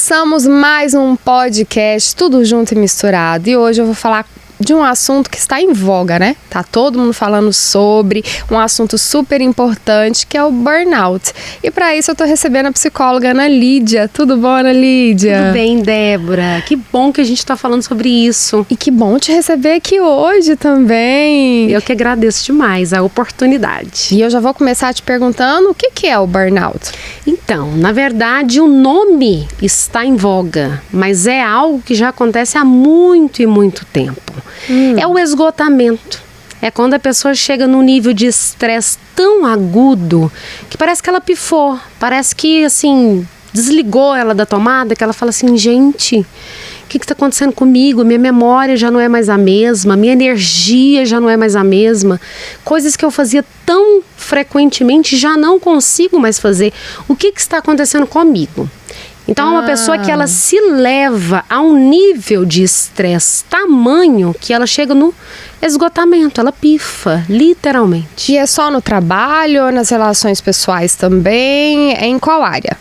Começamos mais um podcast, tudo junto e misturado. E hoje eu vou falar de um assunto que está em voga, né? Tá todo mundo falando sobre um assunto super importante, que é o burnout. E para isso eu tô recebendo a psicóloga Ana Lídia. Tudo bom, Ana Lídia? Tudo bem, Débora. Que bom que a gente tá falando sobre isso. E que bom te receber aqui hoje também. Eu que agradeço demais a oportunidade. E eu já vou começar te perguntando o que é o burnout. Então, na verdade, o nome está em voga, mas é algo que já acontece há muito e muito tempo. É o esgotamento. É quando a pessoa chega num nível de estresse tão agudo que parece que ela pifou, parece que, assim, desligou ela da tomada, que ela fala assim, gente, o que está acontecendo comigo? Minha memória já não é mais a mesma, minha energia já não é mais a mesma. Coisas que eu fazia tão frequentemente já não consigo mais fazer. O que está acontecendo comigo? Então é uma pessoa que ela se leva a um nível de estresse tamanho que ela chega no esgotamento, ela pifa, literalmente. E é só no trabalho ou nas relações pessoais também? É em qual área?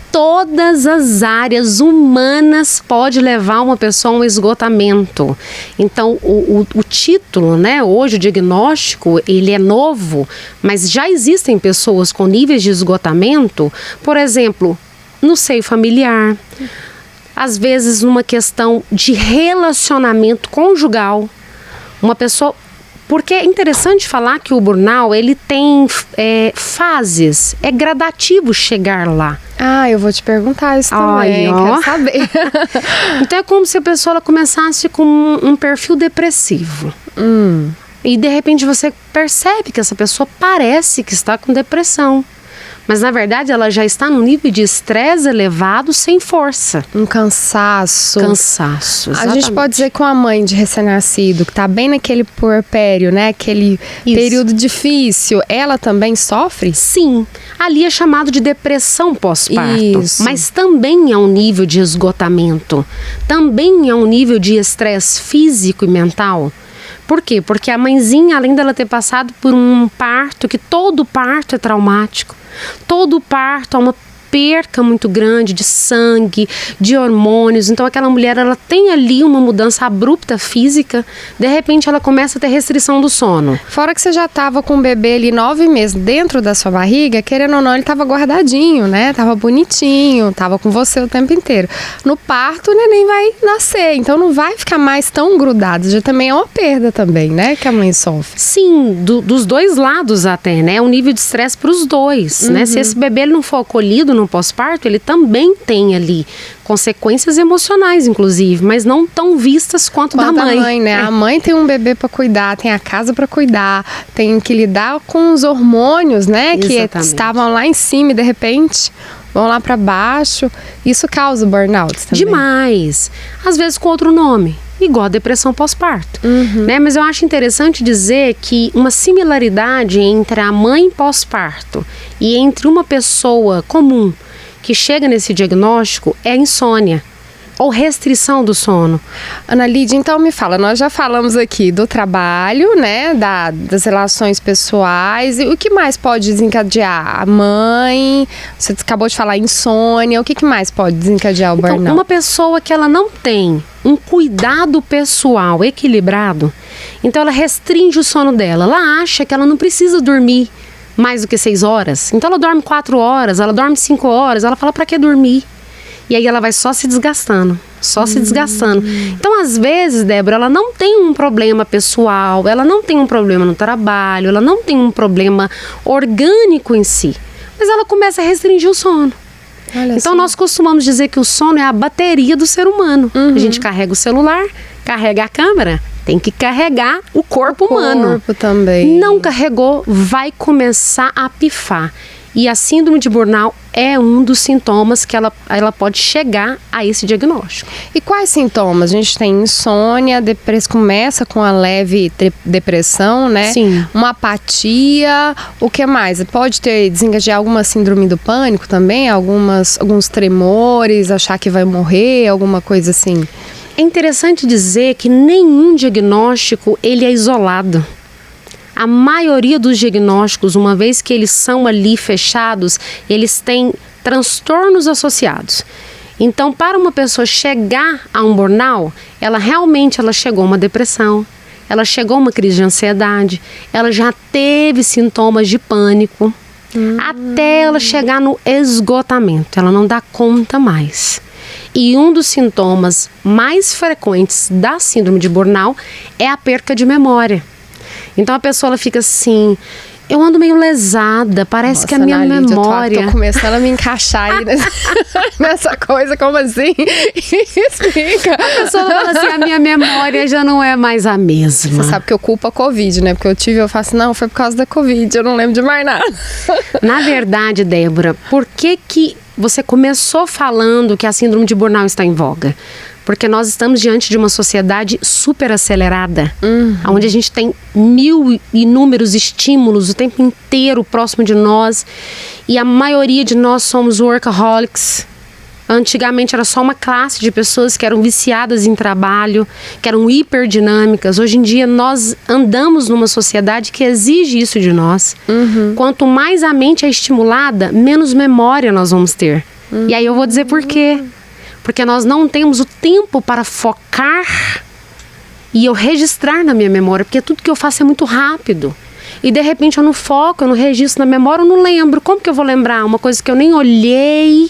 Todas as áreas humanas pode levar uma pessoa a um esgotamento. Então, o título, né, hoje o diagnóstico, ele é novo, mas já existem pessoas com níveis de esgotamento, por exemplo, no seio familiar, às vezes numa questão de relacionamento conjugal, uma pessoa... Porque é interessante falar que o burnout, ele tem fases, é gradativo chegar lá. Ah, eu vou te perguntar isso também, quero saber. Então é como se a pessoa ela começasse com um perfil depressivo. E de repente você percebe que essa pessoa parece que está com depressão. Mas na verdade ela já está num nível de estresse elevado sem força. Um cansaço. Cansaço, exatamente. A gente pode dizer que uma mãe de recém-nascido, que está bem naquele puerpério, né? Aquele período difícil, ela também sofre? Sim. Ali é chamado de depressão pós-parto. Isso. Mas também é um nível de esgotamento. Também é um nível de estresse físico e mental. Por quê? Porque a mãezinha, além dela ter passado por um parto, que todo parto é traumático, todo parto é uma perca muito grande de sangue, de hormônios. Então aquela mulher, ela tem ali uma mudança abrupta física, de repente ela começa a ter restrição do sono. Fora que você já estava com o bebê ali 9 meses dentro da sua barriga, querendo ou não, ele estava guardadinho, né? Tava bonitinho, tava com você o tempo inteiro. No parto, o neném vai nascer, então não vai ficar mais tão grudado. Já também é uma perda também, né? Que a mãe sofre. Sim, dos dois lados até, né? É um nível de estresse para os dois, né? Se esse bebê ele não for acolhido no pós-parto, ele também tem ali consequências emocionais, inclusive, mas não tão vistas quanto da mãe. A mãe, né? A mãe tem um bebê para cuidar, tem a casa para cuidar, tem que lidar com os hormônios, né? Exatamente. Que estavam lá em cima e de repente vão lá para baixo. Isso causa burnout também. Demais. Às vezes com outro nome, igual a depressão pós-parto. Né? Mas eu acho interessante dizer que uma similaridade entre a mãe pós-parto e entre uma pessoa comum que chega nesse diagnóstico é a insônia ou restrição do sono. Ana Lídia, então me fala, nós já falamos aqui do trabalho, né, das relações pessoais, e o que mais pode desencadear? A mãe, você acabou de falar insônia, o que mais pode desencadear o burnout? Então, uma pessoa que ela não tem um cuidado pessoal equilibrado, então ela restringe o sono dela, ela acha que ela não precisa dormir mais do que 6 horas, então ela dorme 4 horas, ela dorme 5 horas, ela fala, pra que dormir? E aí ela vai só se desgastando, se desgastando. Então, às vezes, Débora, ela não tem um problema pessoal, ela não tem um problema no trabalho, ela não tem um problema orgânico em si, mas ela começa a restringir o sono. Então, nós costumamos dizer que o sono é a bateria do ser humano. A gente carrega o celular, carrega a câmera, tem que carregar o corpo humano. O corpo também. Não carregou, vai começar a pifar. E a síndrome de burnout é um dos sintomas que ela pode chegar a esse diagnóstico. E quais sintomas? A gente tem insônia, começa com a leve depressão, né? Sim. Uma apatia, o que mais? Pode desencadear alguma síndrome do pânico também? Alguns tremores, achar que vai morrer, alguma coisa assim? É interessante dizer que nenhum diagnóstico ele é isolado. A maioria dos diagnósticos, uma vez que eles são ali fechados, eles têm transtornos associados. Então, para uma pessoa chegar a um burnout, ela chegou a uma depressão, ela chegou a uma crise de ansiedade, ela já teve sintomas de pânico, até ela chegar no esgotamento, ela não dá conta mais. E um dos sintomas mais frequentes da síndrome de burnout é a perca de memória. Então a pessoa ela fica assim, eu ando meio lesada, parece que a minha memória... Eu tô começando a me encaixar aí nessa coisa, como assim? Explica. A pessoa fala assim, a minha memória já não é mais a mesma. Você sabe que eu culpo a Covid, né? Porque eu faço assim, não, foi por causa da Covid, eu não lembro de mais nada. Na verdade, Débora, por que você começou falando que a síndrome de burnout está em voga? Porque nós estamos diante de uma sociedade super acelerada, onde a gente tem mil inúmeros estímulos o tempo inteiro próximo de nós, e a maioria de nós somos workaholics. Antigamente era só uma classe de pessoas que eram viciadas em trabalho, que eram hiperdinâmicas. Hoje em dia nós andamos numa sociedade que exige isso de nós. Quanto mais a mente é estimulada, menos memória nós vamos ter. E aí eu vou dizer por quê. Porque nós não temos o tempo para focar e eu registrar na minha memória, porque tudo que eu faço é muito rápido. E de repente eu não foco, eu não registro na memória, eu não lembro. Como que eu vou lembrar uma coisa que eu nem olhei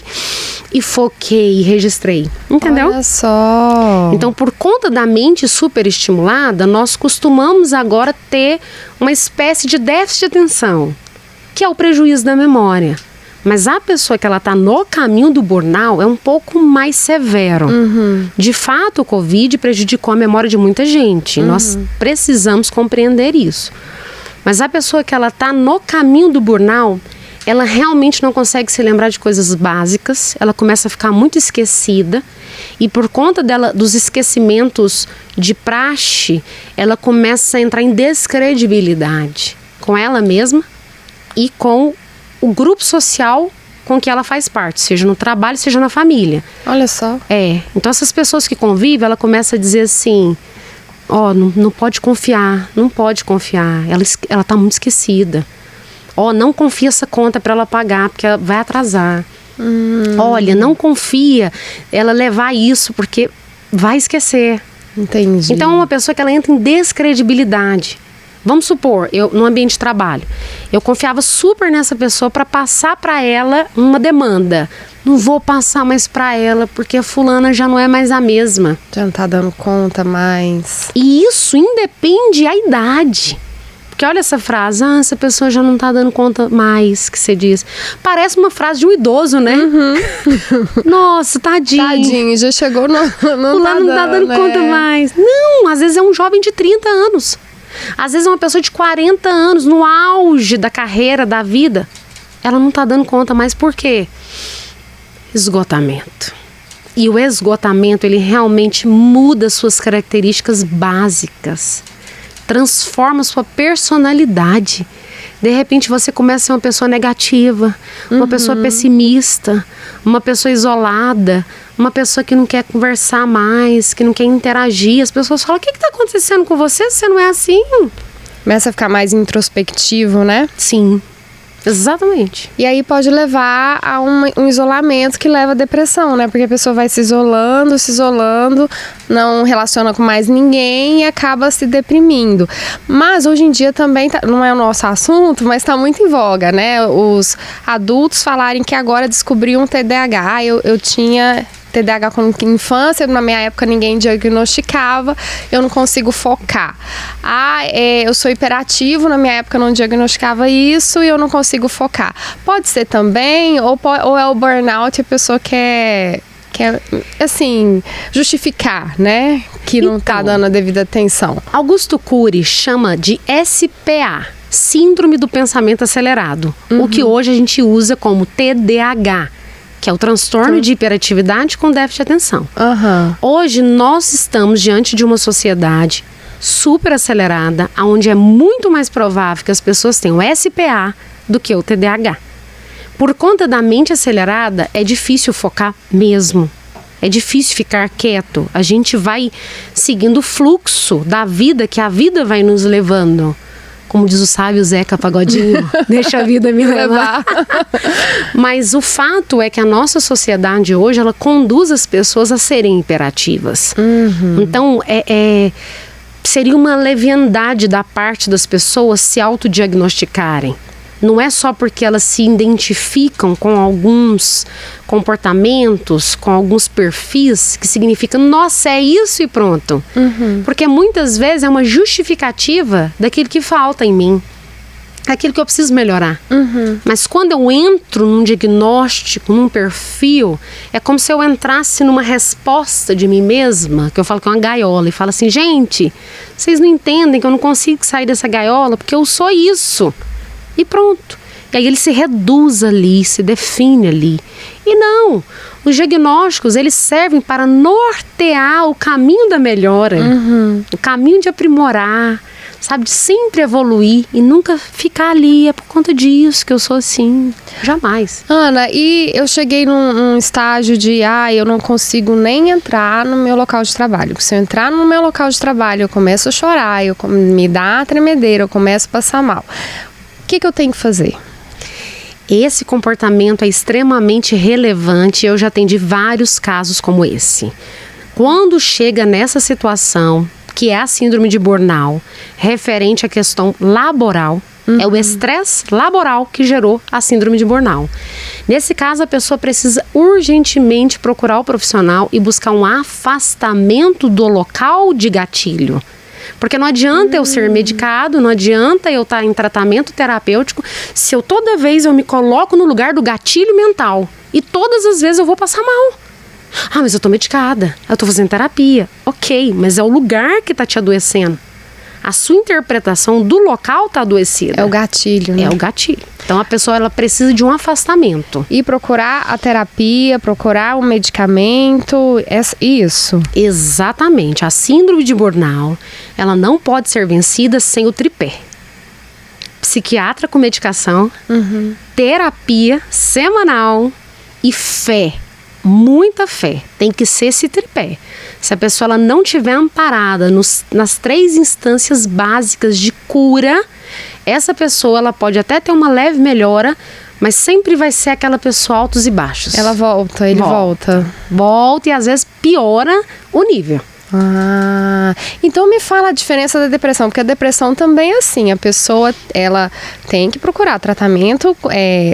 e foquei e registrei? Entendeu? Olha só! Então, por conta da mente superestimulada, nós costumamos agora ter uma espécie de déficit de atenção, que é o prejuízo da memória. Mas a pessoa que ela está no caminho do burnout é um pouco mais severo. De fato, o Covid prejudicou a memória de muita gente. Nós precisamos compreender isso. Mas a pessoa que ela está no caminho do burnout, ela realmente não consegue se lembrar de coisas básicas. Ela começa a ficar muito esquecida. E por conta dos esquecimentos de praxe, ela começa a entrar em descredibilidade com ela mesma e com o grupo social com que ela faz parte, seja no trabalho, seja na família. Olha só. Então essas pessoas que convivem, ela começa a dizer assim, não pode confiar, não pode confiar, ela tá muito esquecida. Não confia essa conta para ela pagar, porque ela vai atrasar. Olha, não confia ela levar isso, porque vai esquecer. Entendi. Então é uma pessoa que ela entra em descredibilidade. Vamos supor, no ambiente de trabalho, eu confiava super nessa pessoa para passar para ela uma demanda. Não vou passar mais para ela porque a fulana já não é mais a mesma. Já não tá dando conta mais. E isso independe da idade. Porque olha essa frase, essa pessoa já não tá dando conta mais, que você diz. Parece uma frase de um idoso, né? Nossa, tadinho. Tadinho, já chegou no fulano não tá dando conta mais. Não, às vezes é um jovem de 30 anos. Às vezes é uma pessoa de 40 anos, no auge da carreira, da vida. Ela não está dando conta mais. Por quê? Esgotamento. E o esgotamento, ele realmente muda suas características básicas. Transforma sua personalidade. De repente você começa a ser uma pessoa negativa, uma pessoa pessimista, uma pessoa isolada, uma pessoa que não quer conversar mais, que não quer interagir. As pessoas falam, o que está acontecendo com você? Você não é assim? Começa a ficar mais introspectivo, né? Sim, exatamente. E aí pode levar a um isolamento que leva à depressão, né? Porque a pessoa vai se isolando, não relaciona com mais ninguém e acaba se deprimindo. Mas hoje em dia também, não é o nosso assunto, mas está muito em voga, né? Os adultos falarem que agora descobriram TDAH. Eu tinha TDAH quando infância, na minha época ninguém diagnosticava, eu não consigo focar. Eu sou hiperativo, na minha época não diagnosticava isso e eu não consigo focar. Pode ser também, ou é o burnout e a pessoa quer assim, justificar, né? Que não tá dando a devida atenção. Augusto Cury chama de SPA, Síndrome do Pensamento Acelerado, o que hoje a gente usa como TDAH, que é o transtorno de hiperatividade com déficit de atenção. Hoje nós estamos diante de uma sociedade super acelerada, onde é muito mais provável que as pessoas tenham SPA do que o TDAH. Por conta da mente acelerada, é difícil focar mesmo. É difícil ficar quieto. A gente vai seguindo o fluxo da vida, que a vida vai nos levando. Como diz o sábio Zeca Pagodinho, deixa a vida me levar. Mas o fato é que a nossa sociedade hoje, ela conduz as pessoas a serem hiperativas. Então, seria uma leviandade da parte das pessoas se autodiagnosticarem. Não é só porque elas se identificam com alguns comportamentos, com alguns perfis, que significa, nossa, é isso e pronto. Porque muitas vezes é uma justificativa daquilo que falta em mim, daquilo que eu preciso melhorar. Mas quando eu entro num diagnóstico, num perfil, é como se eu entrasse numa resposta de mim mesma, que eu falo que é uma gaiola, e falo assim, gente, vocês não entendem que eu não consigo sair dessa gaiola, porque eu sou isso. E pronto. E aí ele se reduz ali, se define ali. E não, os diagnósticos, eles servem para nortear o caminho da melhora, o caminho de aprimorar, sabe, de sempre evoluir e nunca ficar ali, é por conta disso que eu sou assim. Jamais. Ana, e eu cheguei num estágio de, eu não consigo nem entrar no meu local de trabalho. Se eu entrar no meu local de trabalho, eu começo a chorar, me dá a tremedeira, eu começo a passar mal. O que eu tenho que fazer? Esse comportamento é extremamente relevante. Eu já atendi vários casos como esse. Quando chega nessa situação, que é a síndrome de burnout, referente à questão laboral, é o estresse laboral que gerou a síndrome de burnout. Nesse caso, a pessoa precisa urgentemente procurar o profissional e buscar um afastamento do local de gatilho. Porque não adianta eu ser medicado, não adianta eu estar em tratamento terapêutico se eu toda vez eu me coloco no lugar do gatilho mental. E todas as vezes eu vou passar mal. Mas eu tô medicada, eu tô fazendo terapia. Ok, mas é o lugar que tá te adoecendo. A sua interpretação do local tá adoecida. É o gatilho, né? É o gatilho. Então a pessoa, ela precisa de um afastamento. E procurar a terapia, procurar o medicamento, isso. Exatamente. A síndrome de burnout, ela não pode ser vencida sem o tripé. Psiquiatra com medicação, terapia semanal e fé. Muita fé. Tem que ser esse tripé. Se a pessoa ela não tiver amparada nas 3 instâncias básicas de cura, essa pessoa ela pode até ter uma leve melhora, mas sempre vai ser aquela pessoa altos e baixos. Ela volta, ele volta. Volta e às vezes piora o nível. Então me fala a diferença da depressão, porque a depressão também é assim, a pessoa ela tem que procurar tratamento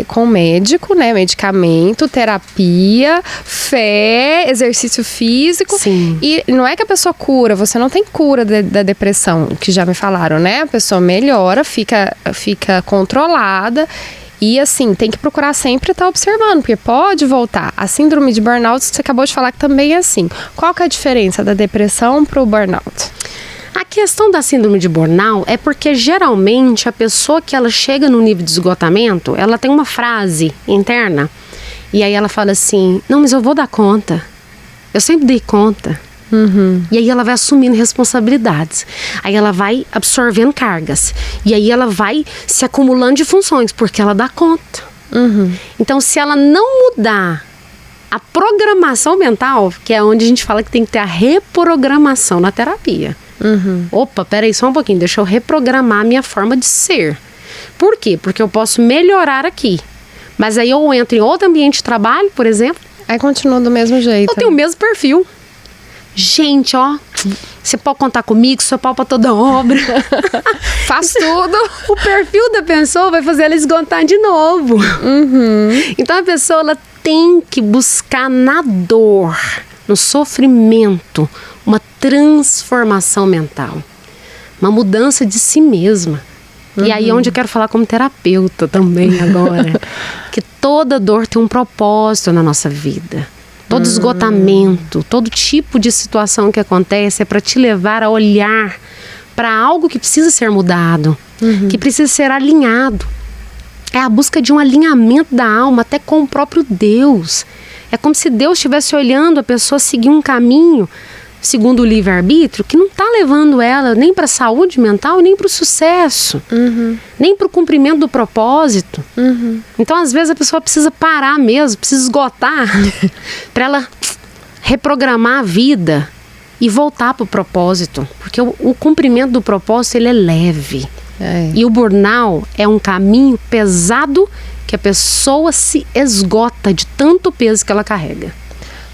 com médico, né, medicamento, terapia, fé, exercício físico. Sim. E não é que a pessoa cura, você não tem cura da depressão, que já me falaram, né, a pessoa melhora, fica controlada. E assim, tem que procurar sempre estar observando, porque pode voltar. A síndrome de burnout, você acabou de falar que também é assim. Qual que é a diferença da depressão para o burnout? A questão da síndrome de burnout é porque geralmente a pessoa que ela chega no nível de esgotamento, ela tem uma frase interna e aí ela fala assim, não, mas eu vou dar conta. Eu sempre dei conta. E aí ela vai assumindo responsabilidades. Aí ela vai absorvendo cargas. E aí ela vai se acumulando de funções, porque ela dá conta. Então, se ela não mudar a programação mental, que é onde a gente fala que tem que ter a reprogramação na terapia. Opa, peraí só um pouquinho, deixa eu reprogramar a minha forma de ser. Por quê? Porque eu posso melhorar aqui. Mas aí eu entro em outro ambiente de trabalho, por exemplo. Aí continua do mesmo jeito. Eu tenho o mesmo perfil. Gente, você pode contar comigo, sou pau pra toda obra. Faz tudo. O perfil da pessoa vai fazer ela esgotar de novo. Então a pessoa ela tem que buscar na dor, no sofrimento, uma transformação mental. Uma mudança de si mesma. E aí é onde eu quero falar como terapeuta também agora. Que toda dor tem um propósito na nossa vida. Todo esgotamento, todo tipo de situação que acontece é para te levar a olhar para algo que precisa ser mudado, que precisa ser alinhado. É a busca de um alinhamento da alma até com o próprio Deus. É como se Deus estivesse olhando a pessoa seguir um caminho, segundo o livre-arbítrio, que não está levando ela nem para a saúde mental, nem para o sucesso, nem para o cumprimento do propósito. Então, às vezes, a pessoa precisa parar mesmo, precisa esgotar, para ela reprogramar a vida e voltar para o propósito. Porque o cumprimento do propósito, ele é leve. E o burnout é um caminho pesado que a pessoa se esgota de tanto peso que ela carrega.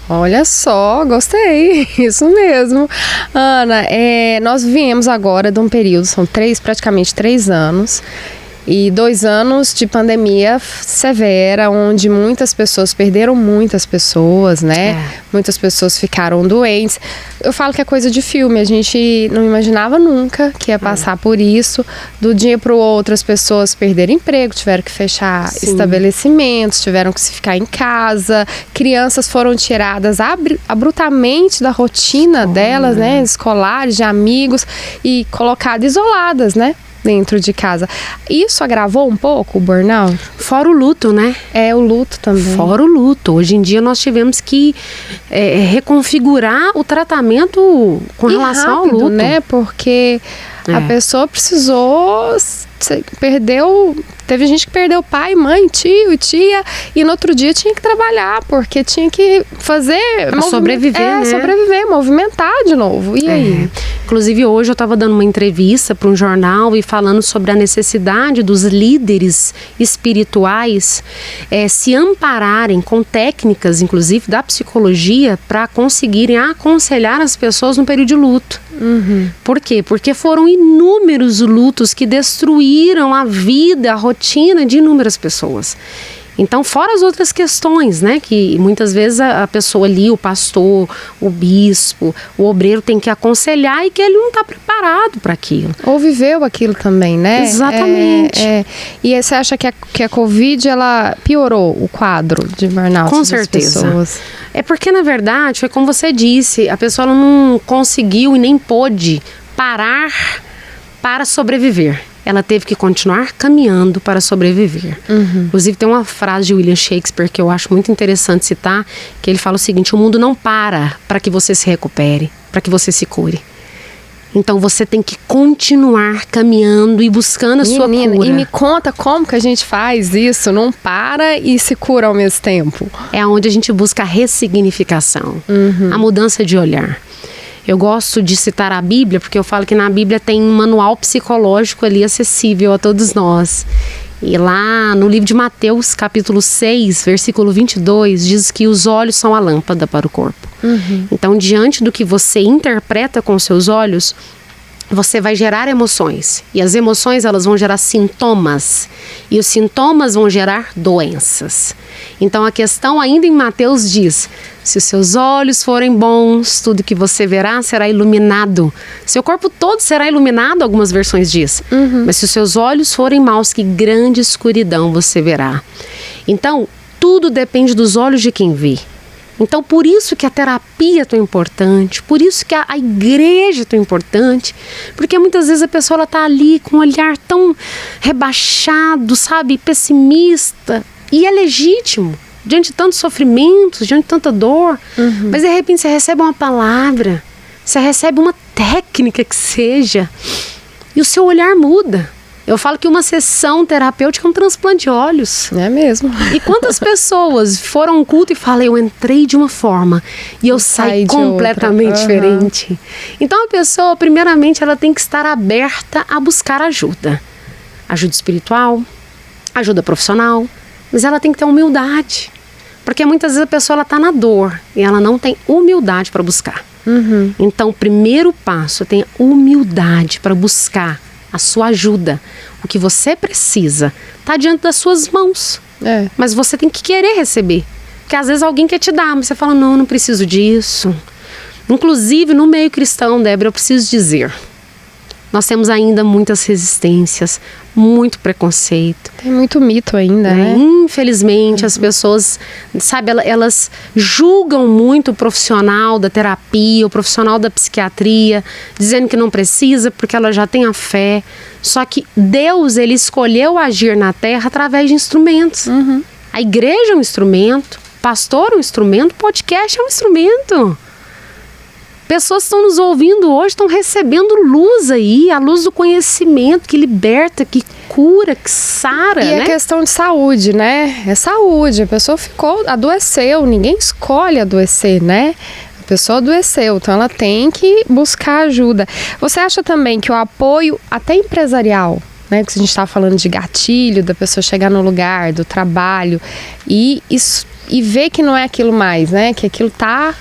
Olha só, gostei, isso mesmo. Ana, nós viemos agora de um período, são praticamente 3 anos, e 2 anos de pandemia severa, onde muitas pessoas perderam muitas pessoas, né? Muitas pessoas ficaram doentes. Eu falo que é coisa de filme, a gente não imaginava nunca que ia passar por isso. Do dia para o outro, as pessoas perderam emprego, tiveram que fechar estabelecimentos, tiveram que se ficar em casa. Crianças foram tiradas abruptamente da rotina delas, né? Escolares, de amigos, e colocadas isoladas, né? Dentro de casa. Isso agravou um pouco o burnout? Fora o luto, né? O luto também. Fora o luto. Hoje em dia nós tivemos que reconfigurar o tratamento com relação ao luto, né? Porque a pessoa precisou... Teve gente que perdeu pai, mãe, tio, tia, e no outro dia tinha que trabalhar, porque tinha que fazer... sobreviver, né? Sobreviver, movimentar de novo. E aí? Inclusive, hoje eu estava dando uma entrevista para um jornal e falando sobre a necessidade dos líderes espirituais se ampararem com técnicas, inclusive, da psicologia, para conseguirem aconselhar as pessoas no período de luto. Por quê? Porque foram inúmeros lutos que destruíram a vida, a rotina de inúmeras pessoas. Então, fora as outras questões, né, que muitas vezes a pessoa ali, o pastor, o bispo, o obreiro tem que aconselhar e que ele não está preparado para aquilo. Ou viveu aquilo também, né? Exatamente. E você acha que a Covid, ela piorou o quadro de burnout? Com certeza. Pessoas? É porque, na verdade, foi como você disse, a pessoa não conseguiu e nem pôde parar para sobreviver. Ela teve que continuar caminhando para sobreviver. Inclusive, tem uma frase de William Shakespeare que eu acho muito interessante citar, que ele fala o seguinte: o mundo não para que você se recupere, para que você se cure. Então, você tem que continuar caminhando e buscando a sua cura. E me conta como que a gente faz isso, não para e se cura ao mesmo tempo. É onde a gente busca a ressignificação, a mudança de olhar. Eu gosto de citar a Bíblia, porque eu falo que na Bíblia tem um manual psicológico ali acessível a todos nós. E lá no livro de Mateus, capítulo 6, versículo 22, diz que os olhos são a lâmpada para o corpo. Então, diante do que você interpreta com os seus olhos, você vai gerar emoções. E as emoções, elas vão gerar sintomas. E os sintomas vão gerar doenças. Então, a questão ainda em Mateus diz: se os seus olhos forem bons, tudo que você verá será iluminado. Seu corpo todo será iluminado, algumas versões diz. Mas se os seus olhos forem maus, que grande escuridão você verá. Então, tudo depende dos olhos de quem vê. Então, por isso que a terapia é tão importante, por isso que a igreja é tão importante, porque muitas vezes a pessoa está ali com um olhar tão rebaixado, sabe, pessimista, e é legítimo, diante de tantos sofrimentos, diante de tanta dor, mas de repente você recebe uma palavra, você recebe uma técnica que seja, e o seu olhar muda. Eu falo que uma sessão terapêutica é um transplante de olhos. É mesmo. E quantas pessoas foram ao culto e falam: eu entrei de uma forma e eu saí completamente diferente. Então a pessoa, primeiramente, ela tem que estar aberta a buscar ajuda. Ajuda espiritual, ajuda profissional, mas ela tem que ter humildade. Porque muitas vezes a pessoa está na dor e ela não tem humildade para buscar. Então o primeiro passo, tenha humildade para buscar a sua ajuda. O que você precisa está diante das suas mãos. Mas você tem que querer receber. Porque às vezes alguém quer te dar, mas você fala: não preciso disso. Inclusive no meio cristão, Débora, eu preciso dizer, nós temos ainda muitas resistências, muito preconceito. Tem muito mito ainda, né? Infelizmente, as pessoas, sabe, elas julgam muito o profissional da terapia, o profissional da psiquiatria, dizendo que não precisa porque ela já tem a fé. Só que Deus, ele escolheu agir na terra através de instrumentos. A igreja é um instrumento, pastor é um instrumento, podcast é um instrumento. Pessoas que estão nos ouvindo hoje estão recebendo luz aí, a luz do conhecimento que liberta, que cura, que sara, né? E é questão de saúde, né? É saúde, a pessoa adoeceu, ninguém escolhe adoecer, né? A pessoa adoeceu, então ela tem que buscar ajuda. Você acha também que o apoio até empresarial né? Porque a gente está falando de gatilho, da pessoa chegar no lugar, do trabalho e ver que não é aquilo mais, né? Que aquilo tá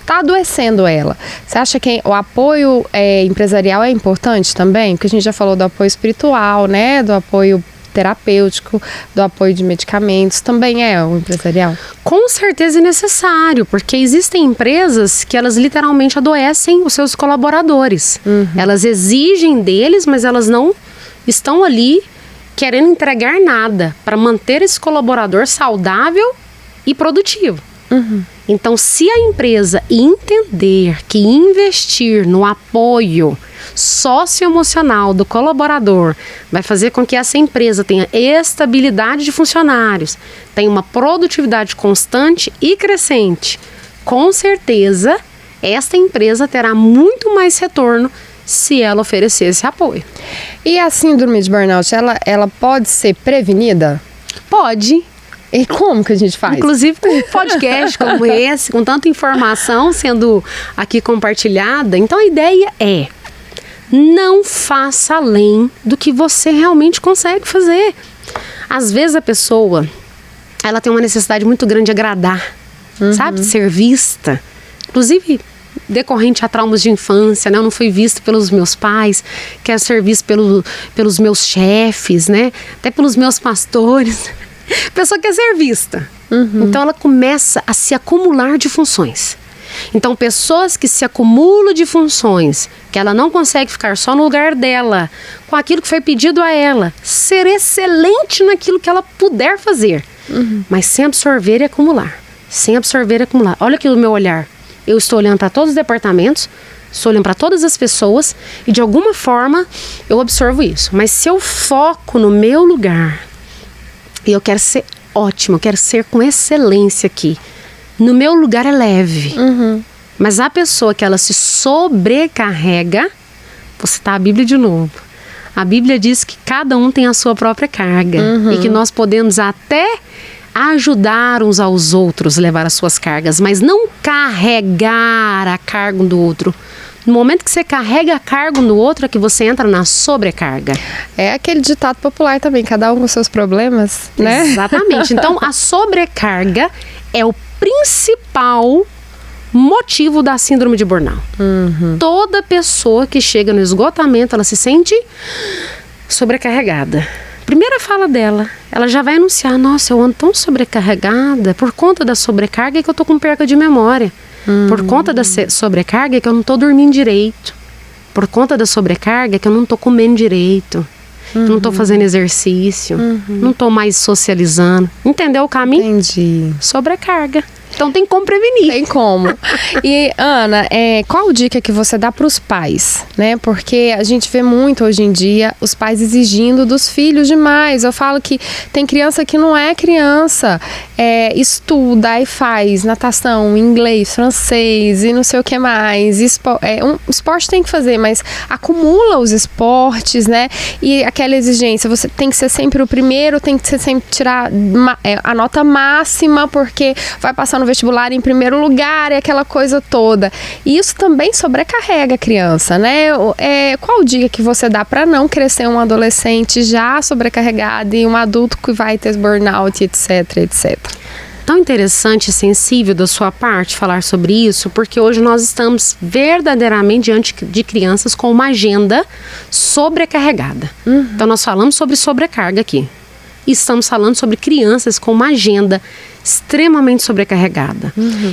adoecendo ela. Você acha que o apoio empresarial é importante também? Porque a gente já falou do apoio espiritual, né? Do apoio terapêutico, do apoio de medicamentos, também é o empresarial? Com certeza é necessário, porque existem empresas que elas literalmente adoecem os seus colaboradores. Elas exigem deles, mas elas não estão ali querendo entregar nada para manter esse colaborador saudável e produtivo. Então, se a empresa entender que investir no apoio socioemocional do colaborador vai fazer com que essa empresa tenha estabilidade de funcionários, tenha uma produtividade constante e crescente, com certeza esta empresa terá muito mais retorno se ela oferecer esse apoio. E a síndrome de burnout, ela pode ser prevenida? Pode. E como que a gente faz? Inclusive com um podcast como esse, com tanta informação sendo aqui compartilhada. Então a ideia é: não faça além do que você realmente consegue fazer. Às vezes a pessoa, ela tem uma necessidade muito grande de agradar, sabe? De ser vista. Inclusive decorrente a traumas de infância, né? Eu não fui visto pelos meus pais, quero ser visto pelos meus chefes, né? Até pelos meus pastores. A pessoa quer ser vista. Então ela começa a se acumular de funções. Então pessoas que se acumulam de funções, que ela não consegue ficar só no lugar dela, com aquilo que foi pedido a ela, ser excelente naquilo que ela puder fazer, mas sem absorver e acumular. Sem absorver e acumular. Olha aqui o meu olhar. Eu estou olhando para todos os departamentos, estou olhando para todas as pessoas e de alguma forma eu absorvo isso. Mas se eu foco no meu lugar e eu quero ser ótimo, eu quero ser com excelência aqui, no meu lugar é leve. Mas a pessoa que ela se sobrecarrega, vou citar a Bíblia de novo. A Bíblia diz que cada um tem a sua própria carga e que nós podemos até ajudar uns aos outros a levar as suas cargas, mas não carregar a carga um do outro. No momento que você carrega a carga um do outro é que você entra na sobrecarga. É aquele ditado popular também, cada um com seus problemas, né? Exatamente. Então a sobrecarga é o principal motivo da síndrome de burnout. Toda pessoa que chega no esgotamento, ela se sente sobrecarregada. Primeira fala dela, ela já vai anunciar: nossa, eu ando tão sobrecarregada por conta da sobrecarga que eu tô com perca de memória. Por conta da sobrecarga que eu não tô dormindo direito. Por conta da sobrecarga que eu não tô comendo direito. Eu não tô fazendo exercício. Não tô mais socializando. Entendeu o caminho? Entendi. Sobrecarga. Então tem como prevenir. Tem como. E Ana, qual dica que você dá para os pais, né? Porque a gente vê muito hoje em dia os pais exigindo dos filhos demais. Eu falo que tem criança que não é criança, estuda e faz natação, inglês, francês e não sei o que mais. Esporte tem que fazer, mas acumula os esportes, né? E aquela exigência, você tem que ser sempre o primeiro, tem que sempre tirar a nota máxima, porque vai passar no vestibular em primeiro lugar e aquela coisa toda. E isso também sobrecarrega a criança, né? Qual dica que você dá para não crescer um adolescente já sobrecarregado e um adulto que vai ter burnout, etc, etc? Tão interessante e sensível da sua parte falar sobre isso, porque hoje nós estamos verdadeiramente diante de crianças com uma agenda sobrecarregada. Então nós falamos sobre sobrecarga aqui. E estamos falando sobre crianças com uma agenda extremamente sobrecarregada.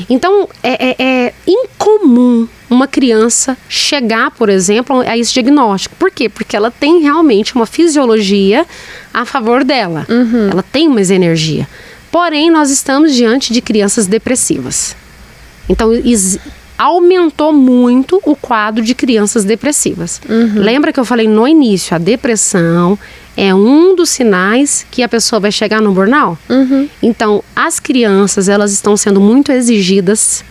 Então, é incomum uma criança chegar, por exemplo, a esse diagnóstico. Por quê? Porque ela tem realmente uma fisiologia a favor dela. Ela tem mais energia. Porém, nós estamos diante de crianças depressivas. Então, aumentou muito o quadro de crianças depressivas. Lembra que eu falei no início, a depressão é um dos sinais que a pessoa vai chegar no burnout? Então, as crianças, elas estão sendo muito exigidas,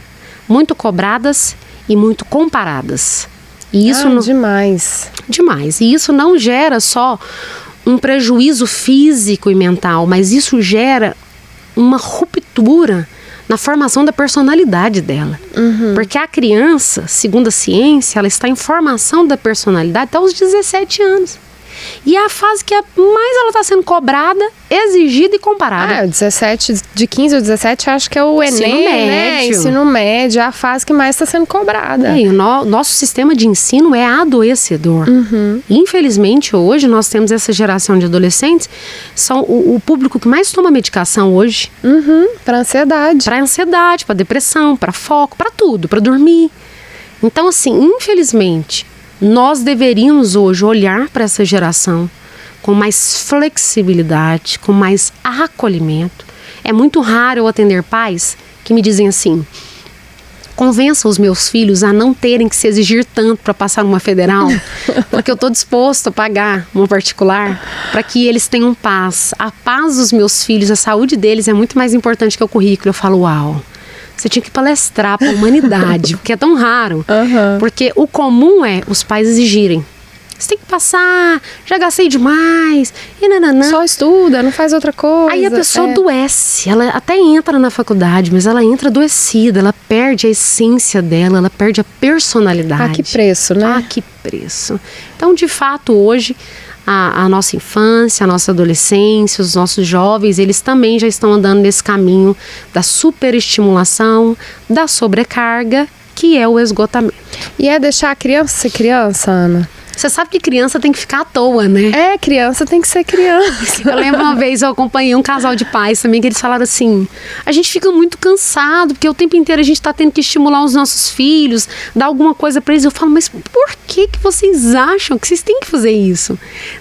muito cobradas e muito comparadas. E isso demais. Demais. E isso não gera só um prejuízo físico e mental, mas isso gera uma ruptura na formação da personalidade dela. Porque a criança, segundo a ciência, ela está em formação da personalidade até os 17 anos. E é a fase que mais ela está sendo cobrada, exigida e comparada. De 15 a 17, acho que é o Enem, né? Ensino médio, é a fase que mais está sendo cobrada. E o nosso sistema de ensino é adoecedor. Infelizmente, hoje, nós temos essa geração de adolescentes, são o público que mais toma medicação hoje. Para ansiedade. Para ansiedade, para depressão, para foco, para tudo, para dormir. Então, assim, infelizmente, nós deveríamos hoje olhar para essa geração com mais flexibilidade, com mais acolhimento. É muito raro eu atender pais que me dizem assim: convença os meus filhos a não terem que se exigir tanto para passar numa federal, porque eu estou disposto a pagar uma particular para que eles tenham paz. A paz dos meus filhos, a saúde deles é muito mais importante que o currículo. Eu falo, uau, você tinha que palestrar para a humanidade, porque é tão raro. Porque o comum é os pais exigirem. Você tem que passar, já gastei demais, e nananã. Só estuda, não faz outra coisa. Aí a pessoa adoece, ela até entra na faculdade, mas ela entra adoecida, ela perde a essência dela, ela perde a personalidade. Ah, que preço, né? Ah, que preço. Então, de fato, hoje, a nossa infância, a nossa adolescência, os nossos jovens, eles também já estão andando nesse caminho da superestimulação, da sobrecarga, que é o esgotamento. E é deixar a criança ser criança, Ana? Você sabe que criança tem que ficar à toa, né? É, criança tem que ser criança. Eu lembro uma vez, eu acompanhei um casal de pais também, que eles falaram assim: a gente fica muito cansado, porque o tempo inteiro a gente está tendo que estimular os nossos filhos, dar alguma coisa para eles. Eu falo, mas por que vocês acham que vocês têm que fazer isso?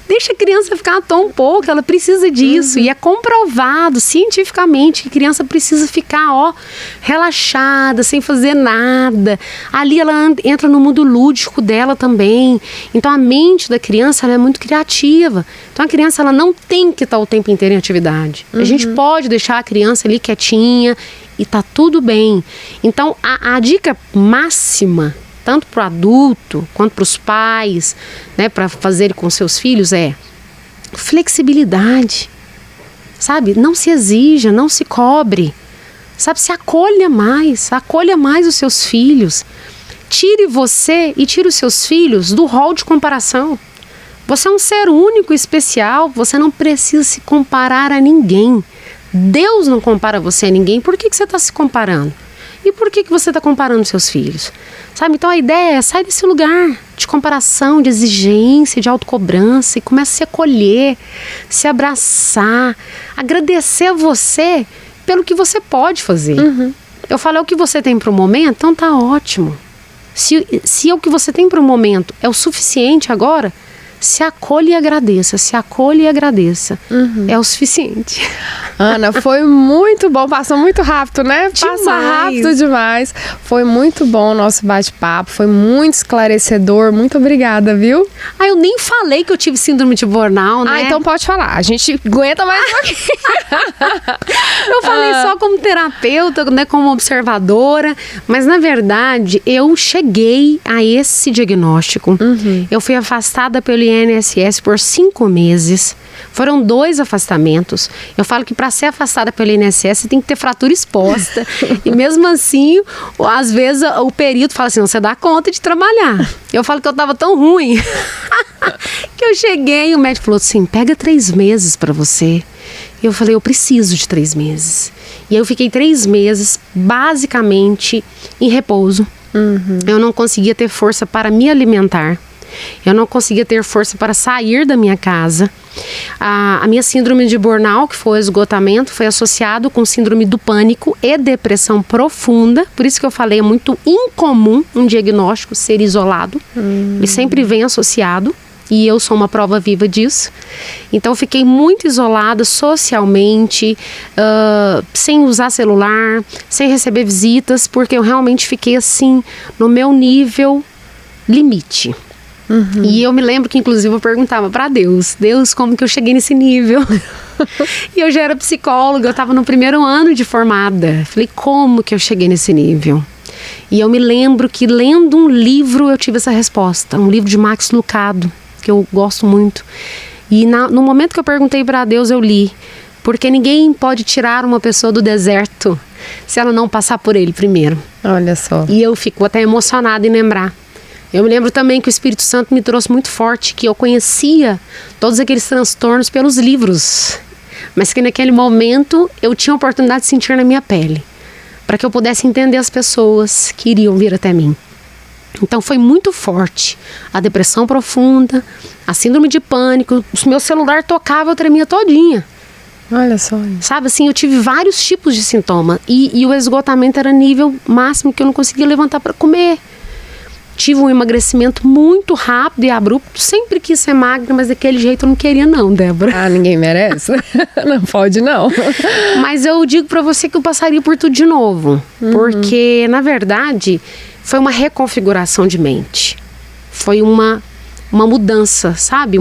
Deixa a criança ficar à toa um pouco, ela precisa disso. E é comprovado cientificamente que a criança precisa ficar, relaxada, sem fazer nada. Ali ela entra no mundo lúdico dela também. Então a mente da criança, ela é muito criativa. Então a criança, ela não tem que estar o tempo inteiro em atividade. A gente pode deixar a criança ali quietinha e tá tudo bem. Então a dica máxima, tanto para o adulto quanto para os pais, né, para fazer com seus filhos, é flexibilidade. Sabe? Não se exija, não se cobre. Sabe? Se acolha mais os seus filhos. Tire você e tire os seus filhos do rol de comparação. Você é um ser único e especial, você não precisa se comparar a ninguém. Deus não compara você a ninguém, por que você está se comparando? E por que você está comparando seus filhos? Sabe? Então a ideia é sair desse lugar de comparação, de exigência, de autocobrança e começa a se acolher, se abraçar, agradecer a você pelo que você pode fazer. Eu falo, é o que você tem para o momento, então tá ótimo. Se é o que você tem para o momento é o suficiente agora, se acolhe e agradeça, é o suficiente. Ana, foi muito bom, passou muito rápido, né? Passa rápido demais. Foi muito bom o nosso bate-papo, foi muito esclarecedor, muito obrigada, viu? Eu nem falei que eu tive síndrome de burnout, né? Então pode falar, a gente aguenta mais um pouquinho. Eu falei só como terapeuta, né, como observadora, mas na verdade eu cheguei a esse diagnóstico. Eu fui afastada pelo INSS por 5 meses. Foram 2 afastamentos. Eu falo que para ser afastada pelo INSS você tem que ter fratura exposta. E mesmo assim, às vezes o perito fala assim, não, você dá conta de trabalhar. Eu falo que eu tava tão ruim que eu cheguei e o médico falou assim, pega 3 meses para você. E eu falei, eu preciso de 3 meses. E aí eu fiquei 3 meses basicamente em repouso. Eu não conseguia ter força para me alimentar. Eu não conseguia ter força para sair da minha casa. A minha síndrome de burnout, que foi o esgotamento, foi associado com síndrome do pânico e depressão profunda. Por isso que eu falei, é muito incomum um diagnóstico ser isolado. Ele sempre vem associado. E eu sou uma prova viva disso. Então, fiquei muito isolada socialmente, sem usar celular, sem receber visitas, porque eu realmente fiquei assim, no meu nível limite. E eu me lembro que, inclusive, eu perguntava para Deus, como que eu cheguei nesse nível? E eu já era psicóloga, eu estava no 1º ano de formada. Falei, como que eu cheguei nesse nível? E eu me lembro que, lendo um livro, eu tive essa resposta. Um livro de Max Lucado, que eu gosto muito. E no momento que eu perguntei para Deus, eu li. Porque ninguém pode tirar uma pessoa do deserto se ela não passar por ele primeiro. Olha só. E eu fico até emocionada em lembrar. Eu me lembro também que o Espírito Santo me trouxe muito forte, que eu conhecia todos aqueles transtornos pelos livros, mas que naquele momento eu tinha a oportunidade de sentir na minha pele, para que eu pudesse entender as pessoas que iriam vir até mim. Então foi muito forte. A depressão profunda, a síndrome de pânico, o meu celular tocava, eu tremia todinha. Olha só. Sabe, assim, eu tive vários tipos de sintoma e o esgotamento era nível máximo, que eu não conseguia levantar para comer. Tive um emagrecimento muito rápido e abrupto. Sempre quis ser magra, mas daquele jeito eu não queria não, Débora. Ah, ninguém merece? Não pode não. Mas eu digo pra você que eu passaria por tudo de novo. Porque, na verdade, foi uma reconfiguração de mente. Foi uma mudança, sabe?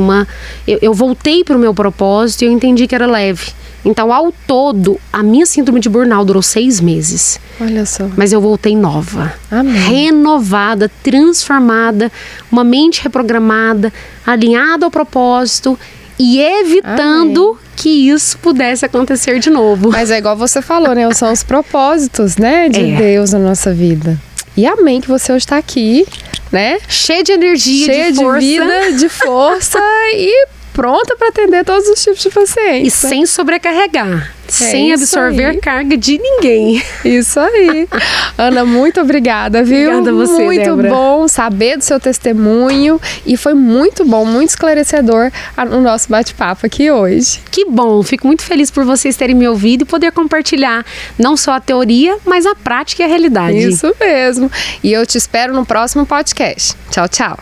Eu voltei pro meu propósito e eu entendi que era leve. Então, ao todo, a minha síndrome de burnout durou 6 meses. Olha só. Mas eu voltei nova. Amém. Renovada, transformada, uma mente reprogramada, alinhada ao propósito e evitando que isso pudesse acontecer de novo. Mas é igual você falou, né? São os propósitos, né, de Deus na nossa vida. E amém que você hoje está aqui, né? Cheia de energia, cheia de força. vida, de força e pronta para atender todos os tipos de pacientes. E sem sobrecarregar, sem absorver carga de ninguém. Isso aí. Ana, muito obrigada, viu? Obrigada a você, muito Débora. Bom saber do seu testemunho e foi muito bom, muito esclarecedor o nosso bate-papo aqui hoje. Que bom, fico muito feliz por vocês terem me ouvido e poder compartilhar não só a teoria, mas a prática e a realidade. Isso mesmo. E eu te espero no próximo podcast. Tchau, tchau.